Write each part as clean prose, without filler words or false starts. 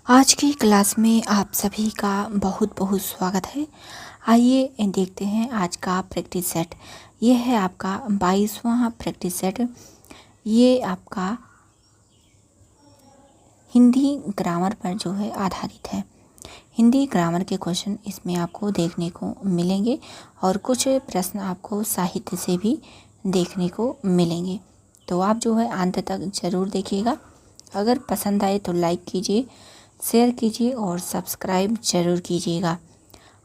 आज की क्लास में आप सभी का बहुत बहुत स्वागत है। आइए देखते हैं आज का प्रैक्टिस सेट। ये है आपका 22वां प्रैक्टिस सेट। ये आपका हिंदी ग्रामर पर जो है आधारित है। हिंदी ग्रामर के क्वेश्चन इसमें आपको देखने को मिलेंगे और कुछ प्रश्न आपको साहित्य से भी देखने को मिलेंगे। तो आप जो है अंत तक ज़रूर देखिएगा। अगर पसंद आए तो लाइक कीजिए, शेयर कीजिए और सब्सक्राइब ज़रूर कीजिएगा।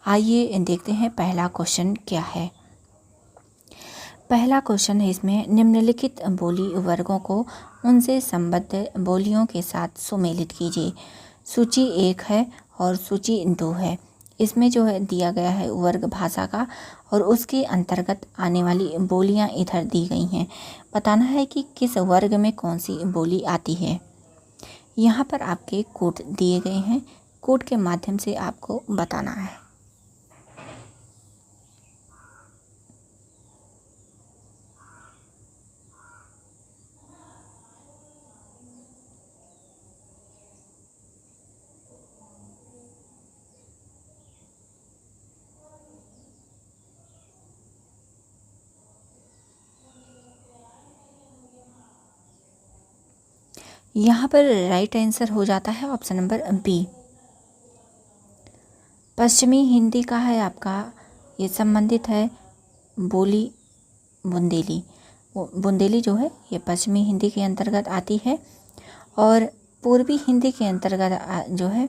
आइए देखते हैं पहला क्वेश्चन क्या है। पहला क्वेश्चन है इसमें निम्नलिखित बोली वर्गों को उनसे संबद्ध बोलियों के साथ सुमेलित कीजिए। सूची 1 है और सूची 2 है। इसमें जो है दिया गया है वर्ग भाषा का और उसके अंतर्गत आने वाली बोलियां इधर दी गई हैं। बताना है कि किस वर्ग में कौन सी बोली आती है। यहाँ पर आपके कोड दिए गए हैं। कोड के माध्यम से आपको बताना है। यहाँ पर राइट आंसर हो जाता है ऑप्शन नंबर बी। पश्चिमी हिंदी का है आपका, ये संबंधित है बोली बुंदेली। बुंदेली जो है ये पश्चिमी हिंदी के अंतर्गत आती है और पूर्वी हिंदी के अंतर्गत जो है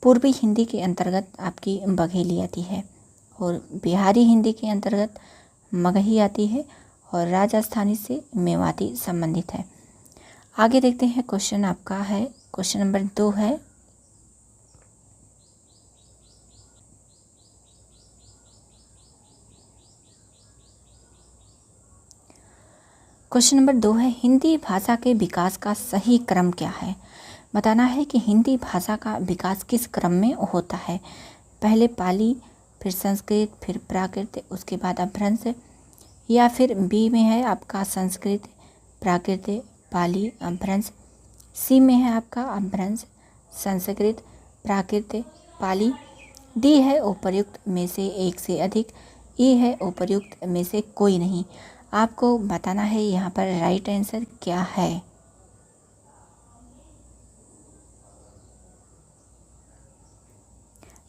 पूर्वी हिंदी के अंतर्गत आपकी बघेली आती है और बिहारी हिंदी के अंतर्गत मगही आती है और राजस्थानी से मेवाती संबंधित है। आगे देखते हैं क्वेश्चन आपका है, क्वेश्चन नंबर 2 है। क्वेश्चन नंबर 2 है हिंदी भाषा के विकास का सही क्रम क्या है। बताना है कि हिंदी भाषा का विकास किस क्रम में होता है। पहले पाली, फिर संस्कृत, फिर प्राकृत, उसके बाद अपभ्रंश, या फिर बी में है आपका संस्कृत, प्राकृत, पाली, अपभ्रंश। सी में है आपका अपभ्रंश, संस्कृत, प्राकृत, पाली। डी है उपर्युक्त में से एक से अधिक। ई है उपर्युक्त में से कोई नहीं। आपको बताना है यहाँ पर राइट आंसर क्या है।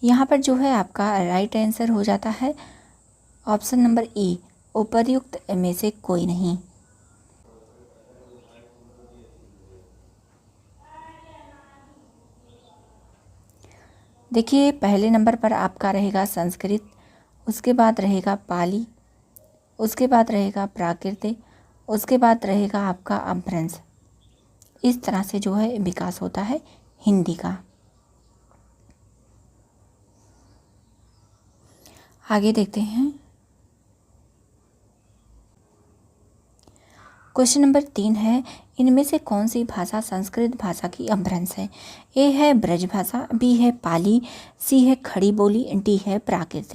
यहाँ पर जो है आपका राइट आंसर हो जाता है ऑप्शन नंबर ई, उपर्युक्त में से कोई नहीं। देखिए पहले नंबर पर आपका रहेगा संस्कृत, उसके बाद रहेगा पाली, उसके बाद रहेगा प्राकृत, उसके बाद रहेगा आपका अपभ्रंश। इस तरह से जो है विकास होता है हिंदी का। आगे देखते हैं क्वेश्चन नंबर 3 है इनमें से कौन सी भाषा संस्कृत भाषा की अपभ्रंश है। ए है ब्रज भाषा, बी है पाली, सी है खड़ी बोली, डी है प्राकृत।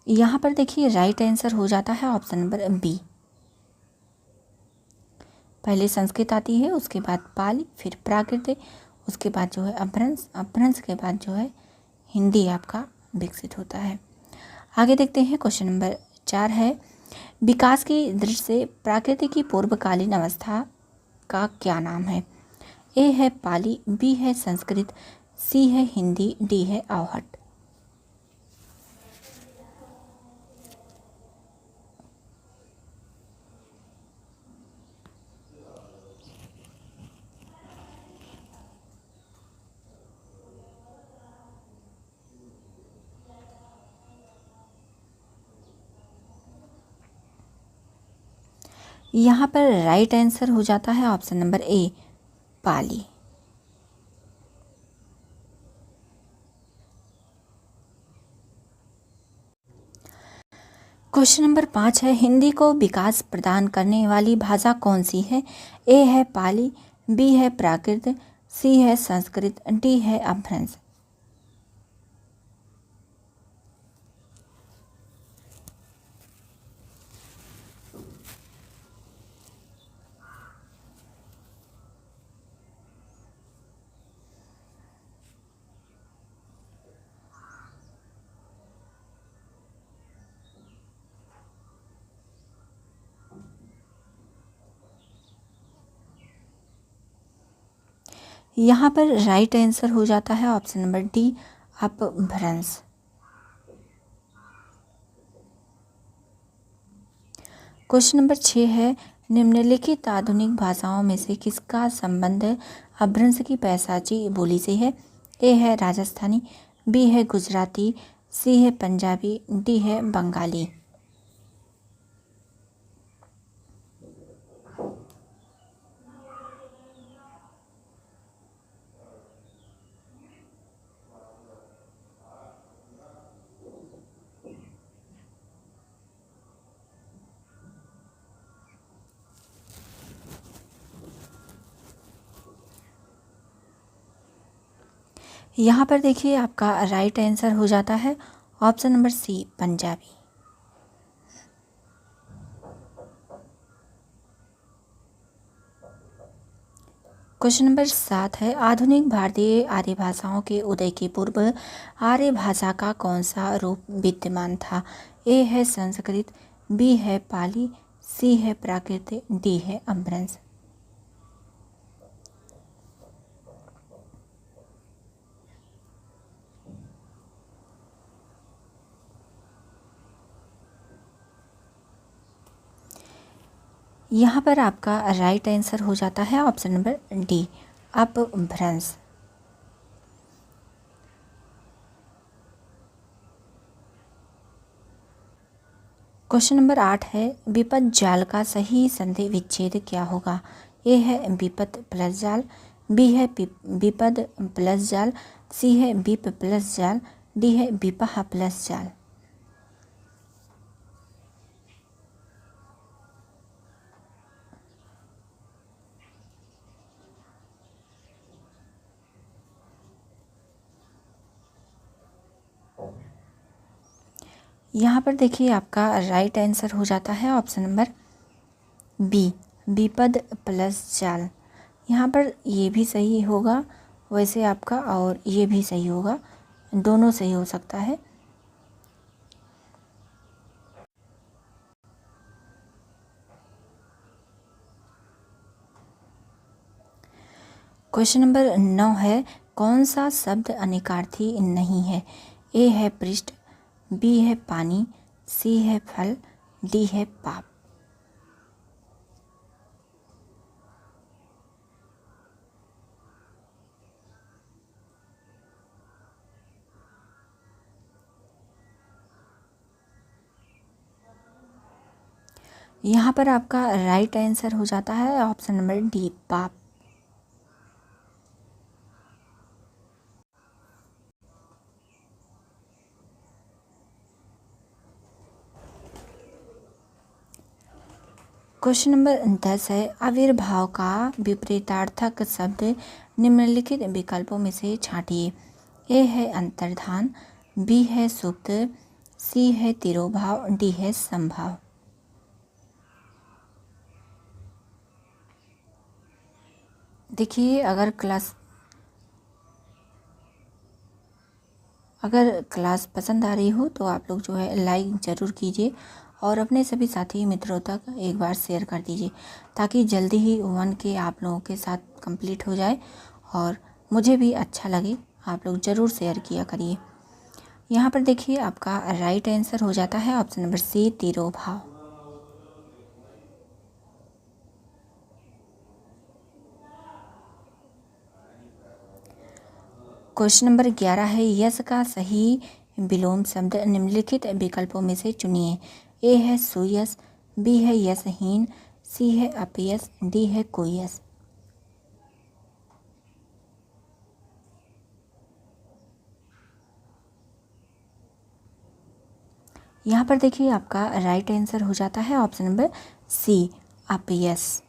यहाँ पर देखिए राइट आंसर हो जाता है ऑप्शन नंबर बी। पहले संस्कृत आती है, उसके बाद पाली, फिर प्राकृत, उसके बाद जो है अपभ्रंश, अपभ्रंश के बाद जो है हिंदी आपका विकसित होता है। आगे देखते हैं क्वेश्चन नंबर 4 है विकास की दृष्टि से प्राकृति की पूर्वकालीन अवस्था का क्या नाम है। ए है पाली, बी है संस्कृत, सी है हिंदी, डी है आवहट। यहाँ पर राइट आंसर हो जाता है option number A, Pali. Question number 5 है हिंदी को विकास प्रदान करने वाली भाषा कौन सी है। ए है पाली, बी है प्राकृत, सी है संस्कृत, डी है अपभ्रंश। यहाँ पर राइट आंसर हो जाता है ऑप्शन नंबर डी, अपभ्रंश। क्वेश्चन नंबर 6 है, निम्नलिखित आधुनिक भाषाओं में से किसका संबंध अपभ्रंश की पैशाची बोली से है? ए है राजस्थानी, बी है गुजराती, सी है पंजाबी, डी है बंगाली। यहाँ पर देखिए आपका राइट आंसर हो जाता है option number C, Punjabi. Question number 7 है, आधुनिक भारतीय आर्य भाषाओं के उदय के पूर्व आर्य भाषा का कौन सा रूप विद्यमान था? ए है संस्कृत, बी है पाली, सी है प्राकृत, डी है अपभ्रंश। यहाँ पर आपका राइट आंसर हो जाता है ऑप्शन नंबर डी, अपभ्रंश। क्वेश्चन नंबर 8 है, विपद जाल का सही संधि विच्छेद क्या होगा? ए है विपद प्लस जाल, बी है विपद प्लस जाल, सी है विप प्लस जाल, डी है विपह प्लस जाल। यहाँ पर देखिए आपका राइट आंसर हो जाता है ऑप्शन नंबर बी, विपद प्लस जाल। यहाँ पर ये भी सही होगा वैसे आपका, और ये भी सही होगा, दोनों सही हो सकता है। क्वेश्चन नंबर 9 है, कौन सा शब्द अनिकार्थी नहीं है? ए है पृष्ठ, बी है पानी, सी है फल, डी है पाप। यहाँ पर आपका राइट आंसर हो जाता है ऑप्शन नंबर डी, पाप। क्वेश्चन नंबर 10 है, आविर्भाव का विपरीतार्थक शब्द निम्नलिखित विकल्पों में से छांटिए। ए है अंतर्धान, बी है सुप्त, सी है तिरोभाव, डी है संभाव। देखिए अगर क्लास पसंद आ रही हो तो आप लोग जो है लाइक ज़रूर कीजिए और अपने सभी साथी मित्रों तक एक बार शेयर कर दीजिए ताकि जल्दी ही 1 के आप लोगों के साथ कंप्लीट हो जाए और मुझे भी अच्छा लगे। आप लोग ज़रूर शेयर किया करिए। यहाँ पर देखिए आपका राइट आंसर हो जाता है ऑप्शन नंबर सी, तिरोभाव। क्वेश्चन नंबर 11 है, यश का सही विलोम शब्द निम्नलिखित विकल्पों में से चुनिए। ए है सुयश, बी है यशहीन, सी है अपयश, डी है कुयश। यहाँ पर देखिए आपका राइट आंसर हो जाता है ऑप्शन नंबर सी, अपयश।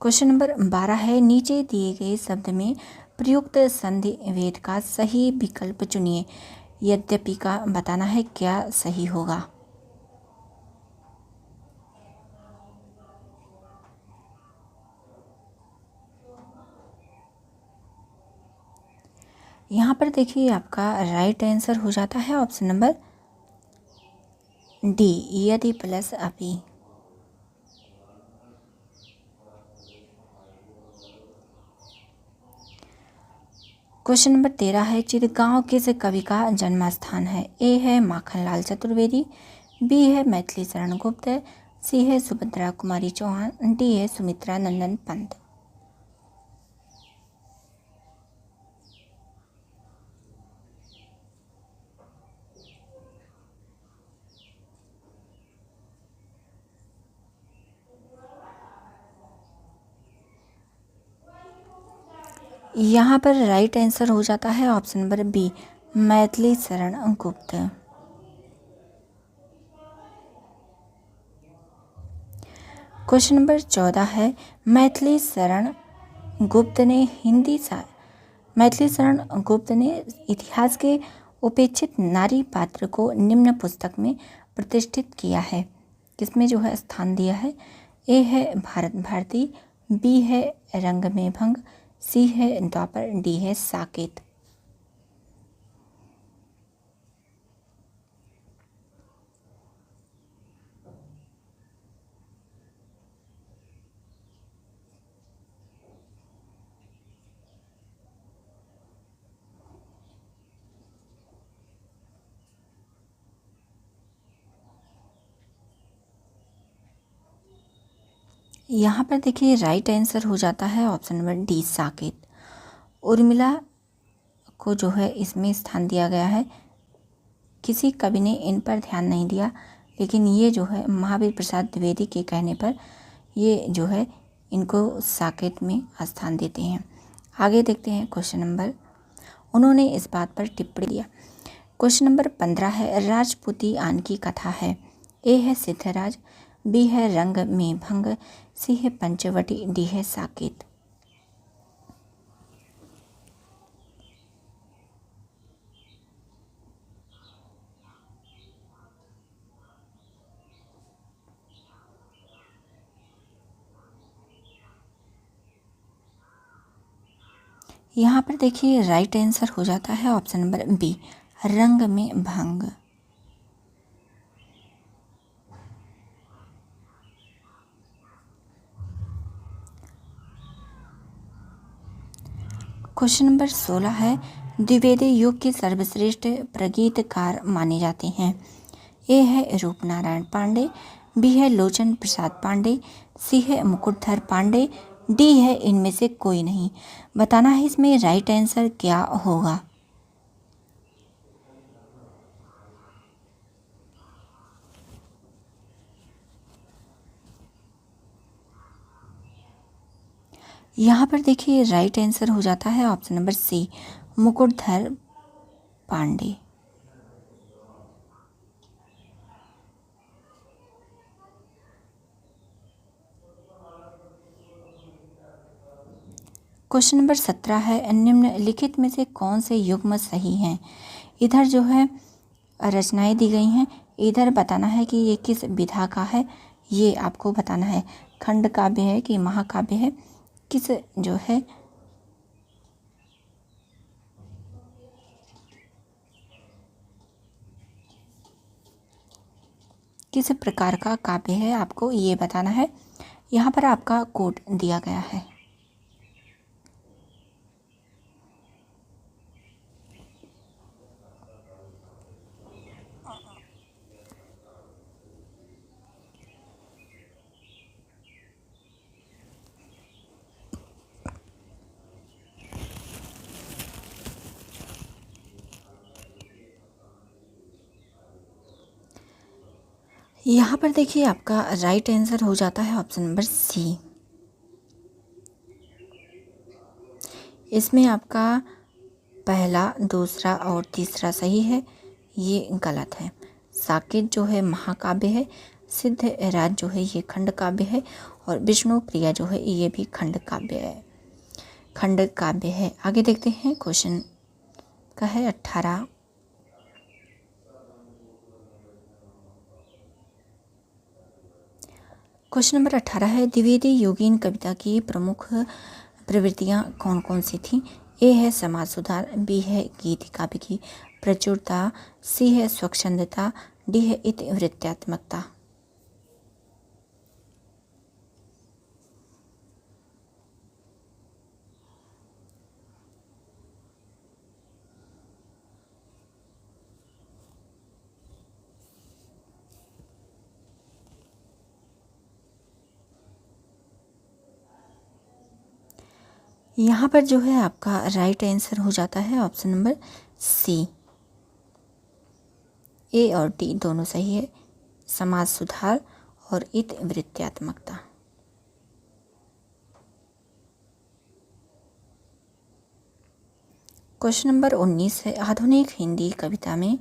क्वेश्चन नंबर 12 है, नीचे दिए गए शब्द में प्रयुक्त संधि भेद का सही विकल्प चुनिए। यद्यपि का बताना है क्या सही होगा। यहाँ पर देखिए आपका राइट आंसर हो जाता है ऑप्शन नंबर डी, यदि प्लस अभी। क्वेश्चन नंबर 13 है, चिरगांव किस कवि का जन्म स्थान है। ए है माखनलाल चतुर्वेदी, बी है मैथिली शरण गुप्त, सी है सुभद्रा कुमारी चौहान, डी है सुमित्रा नंदन पंत। यहाँ पर राइट आंसर हो जाता है option number B, Maithili Sharan Gupt. Question number 14 है, मैथिली शरण गुप्त ने इतिहास के उपेक्षित नारी पात्र को निम्न पुस्तक में प्रतिष्ठित किया है। किसमें जो है स्थान दिया है। ए है भारत भारती, बी है रंग में भंग, सी है द्वापर, डी है साकेत। यहाँ पर देखिए राइट आंसर हो जाता है option number D, Saket. Urmila को जो है इसमें स्थान दिया गया है। किसी कवि ने इन पर ध्यान नहीं दिया, लेकिन ये जो है महावीर प्रसाद द्विवेदी के कहने पर ये जो है इनको साकेत में स्थान देते हैं। आगे देखते हैं क्वेश्चन नंबर, उन्होंने इस बात पर टिप्पणी दिया। क्वेश्चन नंबर 15 है, राजपूती आन की कथा है। ए है सिद्धराज, बी है रंग में भंग, सी है पंचवटी, डी है साकेत। यहाँ पर देखिए राइट आंसर हो जाता है ऑप्शन नंबर बी, रंग में भंग। क्वेश्चन नंबर 16 है, द्विवेदी युग के सर्वश्रेष्ठ प्रगीतकार माने जाते हैं। ए है रूपनारायण पांडे, बी है लोचन प्रसाद पांडे, सी है मुकुटधर पांडे, डी है इनमें से कोई नहीं। बताना है इसमें राइट आंसर क्या होगा। यहाँ पर देखिए राइट आंसर हो जाता है option number C, Mukutdhar Pandey. Question number 17 है, निम्नलिखित में से कौन से युग्म सही हैं। इधर जो है रचनाएं दी गई हैं, इधर बताना है कि ये किस विधा का है, ये आपको बताना है। खंड काव्य है कि महाकाव्य है, किस जो है किस प्रकार का काव्य है, आपको ये बताना है। यहाँ पर आपका कोड दिया गया है। यहाँ पर देखिए आपका राइट आंसर हो जाता है ऑप्शन नंबर सी। इसमें आपका पहला, दूसरा और तीसरा सही है, ये गलत है। साकेत जो है महाकाव्य है, सिद्ध राज जो है ये खंड काव्य है और विष्णु प्रिया जो है ये भी खंड काव्य है। आगे देखते हैं, क्वेश्चन का है 18। क्वेश्चन नंबर 18 है, द्विवेदी योगीन कविता की प्रमुख प्रवृत्तियाँ कौन कौन सी थीं? ए है समाज सुधार, बी है गीति काव्य की प्रचुरता, सी है स्वच्छंदता, डी है इतिवृत्तात्मकता। यहाँ पर जो है आपका राइट आंसर हो जाता है ऑप्शन नंबर सी। ए और डी दोनों सही है, समाज सुधार और इतिवृत्तात्मकता। क्वेश्चन नंबर 19 है, आधुनिक हिंदी कविता में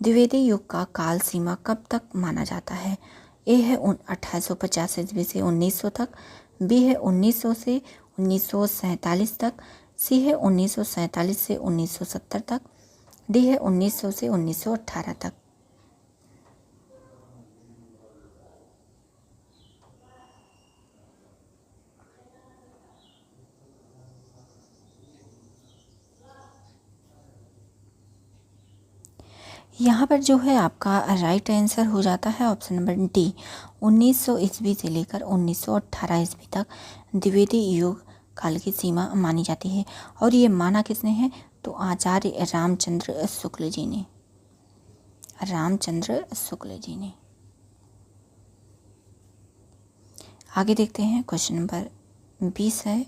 द्विवेदी युग का काल सीमा कब तक माना जाता है? ए है 1850 ईस्वी से 1900 तक, बी है 1900 से 1947 तक, सी है 1947 से 1970 तक, डी है 1900 से 1918 तक। यहाँ पर जो है आपका राइट आंसर हो जाता है ऑप्शन नंबर डी। 1900 ईस्वी से लेकर 1918 ईस्वी तक द्विवेदी युग काल की सीमा मानी जाती है। और ये माना किसने है? तो आचार्य रामचंद्र शुक्ल जी ने। आगे देखते हैं, क्वेश्चन नंबर 20 है,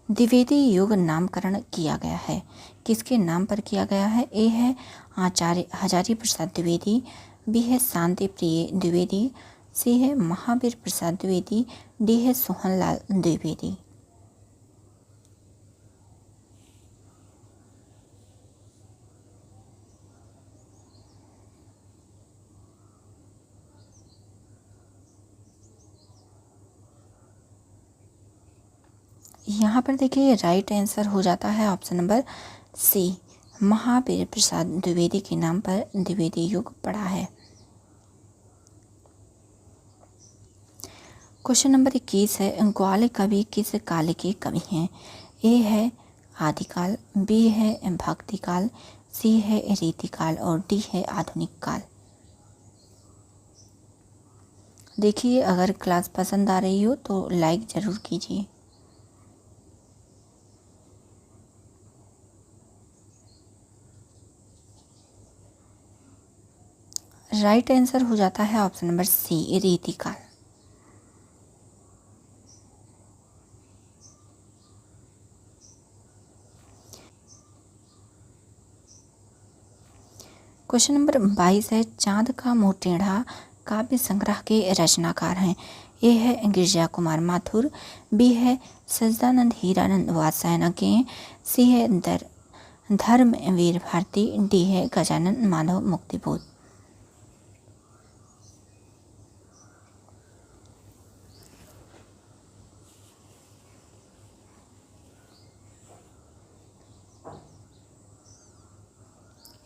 द्विवेदी युग नामकरण किया गया है, किसके नाम पर किया गया है? ए है आचार्य हजारी प्रसाद द्विवेदी, बी है शांति प्रिय द्विवेदी, सी है महावीर प्रसाद द्विवेदी, डी है सोहनलाल द्विवेदी। यहाँ पर देखिए राइट आंसर हो जाता है ऑप्शन नंबर सी। महावीर प्रसाद द्विवेदी के नाम पर द्विवेदी युग पड़ा है। क्वेश्चन नंबर 21 है, ग्वाल कवि किस काल के कवि हैं? ए है आदिकाल, बी है भक्तिकाल, सी है रीतिकाल और डी है आधुनिक काल। देखिए अगर क्लास पसंद आ रही हो तो लाइक ज़रूर कीजिए। राइट आंसर हो जाता है ऑप्शन नंबर सी, रीतिकाल। क्वेश्चन नंबर 22 है, चांद का मुंह टेढ़ा काव्य संग्रह के रचनाकार हैं? ए है गिरिजा कुमार माथुर, बी है सच्चिदानंद हीरानंद वात्स्यायन के, सी है धर्मवीर भारती, डी है गजानन माधव मुक्तिबोध।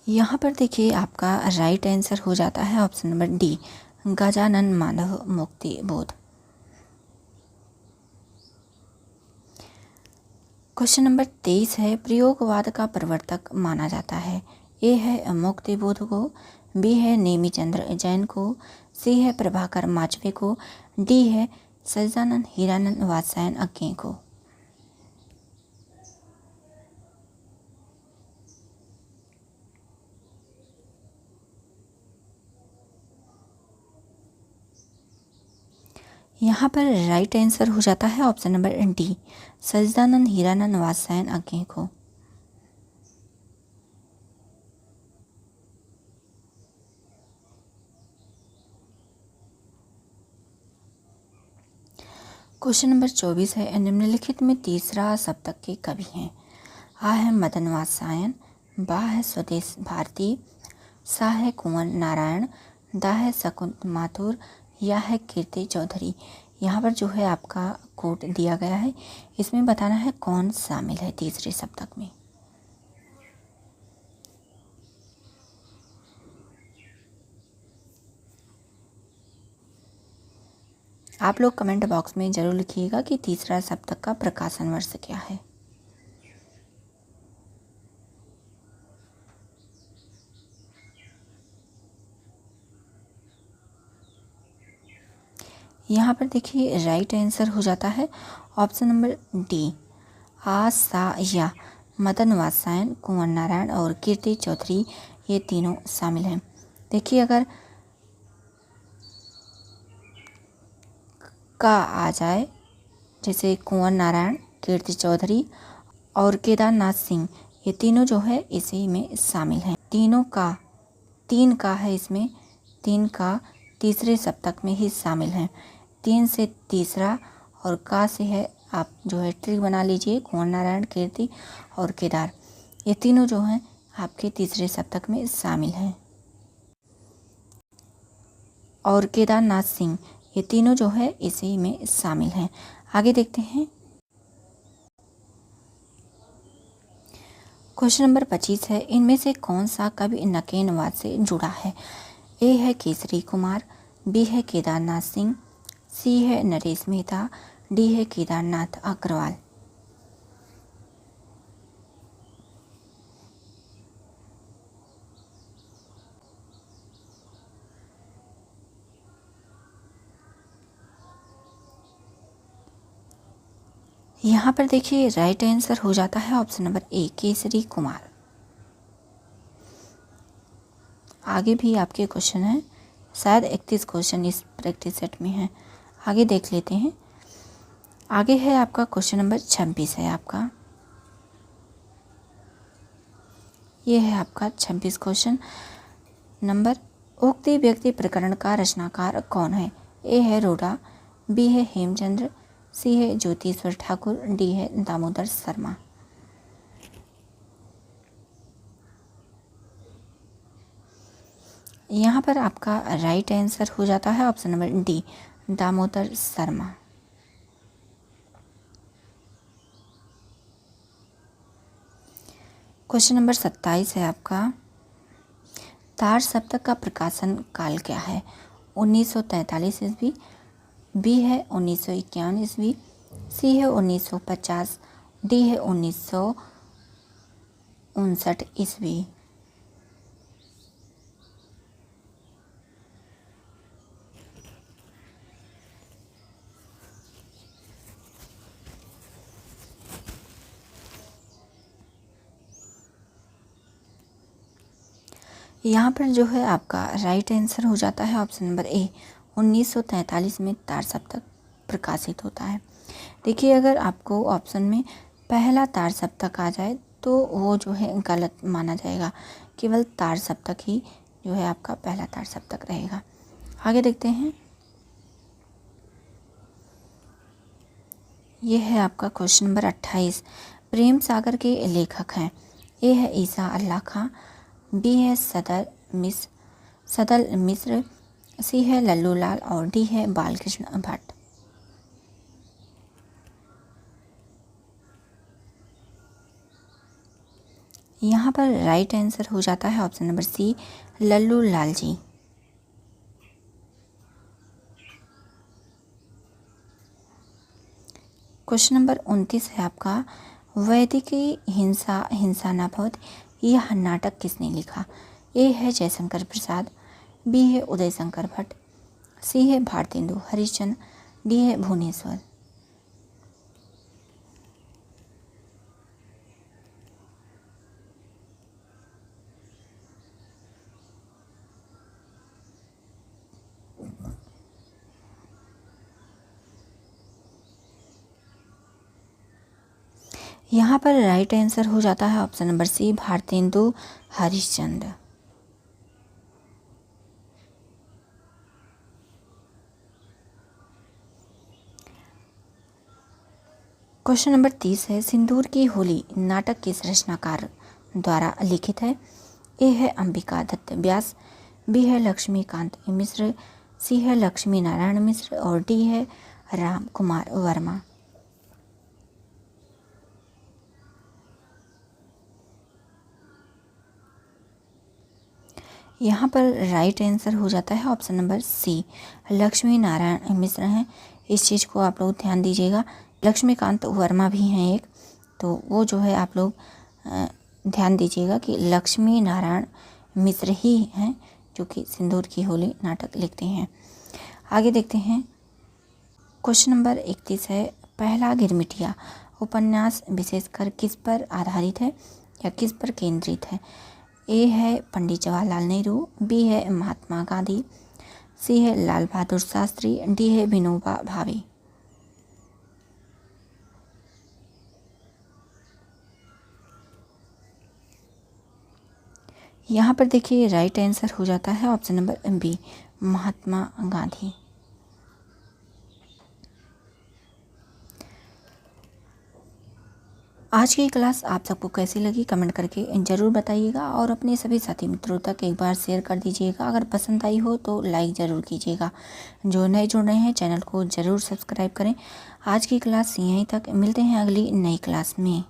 यहाँ पर देखिए आपका राइट आंसर हो जाता है option number D, Gajanan Madhav Muktibodh. Question number 23 है, प्रयोगवाद का प्रवर्तक माना जाता है? ए है मुक्तिबोध को, बी है नेमीचंद्र जैन को, सी है प्रभाकर माचवे को, डी है सच्चिदानंद हीरानंद वात्स्यायन अज्ञे को। यहाँ पर राइट आंसर हो जाता है ऑप्शन नंबर डी, सच्चिदानंद हीरानंद वात्स्यायन अज्ञे को। क्वेश्चन नंबर 24 है, निम्नलिखित में तीसरा सप्तक के कवि हैं? आ है मदन वात्स्यायन, बा है स्वदेश भारती, सा है कुंवर नारायण, दा है शकुंत माथुर, या है कीर्ति चौधरी। यहाँ पर जो है आपका कोड दिया गया है, इसमें बताना है कौन शामिल है तीसरे सप्तक में। आप लोग कमेंट बॉक्स में ज़रूर लिखिएगा कि तीसरा सप्तक का प्रकाशन वर्ष क्या है। यहाँ पर देखिए राइट आंसर हो जाता है ऑप्शन नंबर डी, आ सा या। मदन वात्सायन, कुंवर नारायण और कीर्ति चौधरी ये तीनों शामिल हैं। देखिए अगर का आ जाए, जैसे कुंवर नारायण, कीर्ति चौधरी और केदारनाथ सिंह, ये तीनों जो है इसी में शामिल हैं। तीनों का, तीन का है इसमें, तीन का तीसरे सप्तक में ही शामिल हैं। तीन से तीसरा और का से है, आप जो है ट्री बना लीजिए, कुंवर नारायण, कीर्ति और केदार, ये तीनों जो हैं आपके तीसरे सप्तक में शामिल हैं। और केदारनाथ सिंह, ये तीनों जो है इसी में शामिल हैं। आगे देखते हैं क्वेश्चन नंबर 25 है, इनमें से कौन सा कवि नकेनवाद से जुड़ा है। ए है केसरी कुमार, बी है केदारनाथ सिंह, सी है नरेश मेहता, डी है केदारनाथ अग्रवाल। यहाँ पर देखिए राइट आंसर हो जाता है option number A, Kesari Kumar. आगे भी आपके क्वेश्चन हैं, शायद 31 क्वेश्चन इस प्रैक्टिस सेट में हैं। आगे देख लेते हैं। आगे है आपका क्वेश्चन नंबर 26 है आपका, ये है आपका 26 क्वेश्चन नंबर। उक्त व्यक्ति प्रकरण का रचनाकार कौन है। ए है रोडा, बी है हेमचंद्र, सी है ज्योतिश्वर ठाकुर, डी है दामोदर शर्मा। यहाँ पर आपका राइट आंसर हो जाता है option number D, Damodar Sharma. Question number 27 है आपका, तार सप्तक का प्रकाशन काल क्या है। 1943 ईस्वी, बी है 1951 ईस्वी, सी है 1950, डी है 1959 ईस्वी। यहाँ पर जो है आपका राइट आंसर हो जाता है ऑप्शन नंबर ए, 1943 में तार सप्तक प्रकाशित होता है। देखिए अगर आपको ऑप्शन में पहला तार सप्तक आ जाए तो वो जो है गलत माना जाएगा, केवल तार सप्तक ही जो है आपका पहला तार सप्तक रहेगा। आगे देखते हैं, ये है आपका क्वेश्चन नंबर 28, प्रेम सागर के लेखक हैं। ए है ईसा अल्लाह खां, बी है सदल मिश्र, सी है लल्लू लाल और डी है बालकृष्ण भट्ट। यहाँ पर राइट आंसर हो जाता है ऑप्शन नंबर सी, लल्लू लाल जी। क्वेश्चन नंबर 29 है आपका, वैदिकी हिंसा न भवत, यह नाटक किसने लिखा। ए है जयशंकर प्रसाद, बी है उदय शंकर भट्ट, सी है भारतेंदु हरिश्चंद्र, डी है भुवनेश्वर। यहाँ पर राइट आंसर हो जाता है option number C, Bharatendu Harishchandra. Question number 30 है, सिंदूर की होली नाटक किस रचनाकार द्वारा लिखित है? ए है अंबिका दत्त व्यास, बी है लक्ष्मीकांत मिश्र, सी है लक्ष्मी नारायण मिश्र और डी है राम कुमार वर्मा। यहाँ पर राइट आंसर हो जाता है option number C, Lakshmi Narayan Mishra हैं। इस चीज़ को आप लोग ध्यान दीजिएगा। लक्ष्मीकांत वर्मा भी हैं एक, तो वो जो है आप लोग ध्यान दीजिएगा कि लक्ष्मी नारायण मिश्र ही हैं जो कि सिंदूर की होली नाटक लिखते हैं। आगे देखते हैं। क्वेश्चन नंबर 31 है, पहला गिरमिटिया उपन्यास विशेषकर किस पर आधारित है या किस पर केंद्रित है? ए है पंडित जवाहरलाल नेहरू, बी है महात्मा गांधी, सी है लाल बहादुर शास्त्री, डी है विनोबा भावे। यहाँ पर देखिए राइट आंसर हो जाता है option number B, Mahatma Gandhi. आज की क्लास आप सबको कैसी लगी कमेंट करके ज़रूर बताइएगा और अपने सभी साथी मित्रों तक एक बार शेयर कर दीजिएगा। अगर पसंद आई हो तो लाइक ज़रूर कीजिएगा। जो नए जुड़ रहे हैं चैनल को ज़रूर सब्सक्राइब करें। आज की क्लास यहीं तक, मिलते हैं अगली नई क्लास में।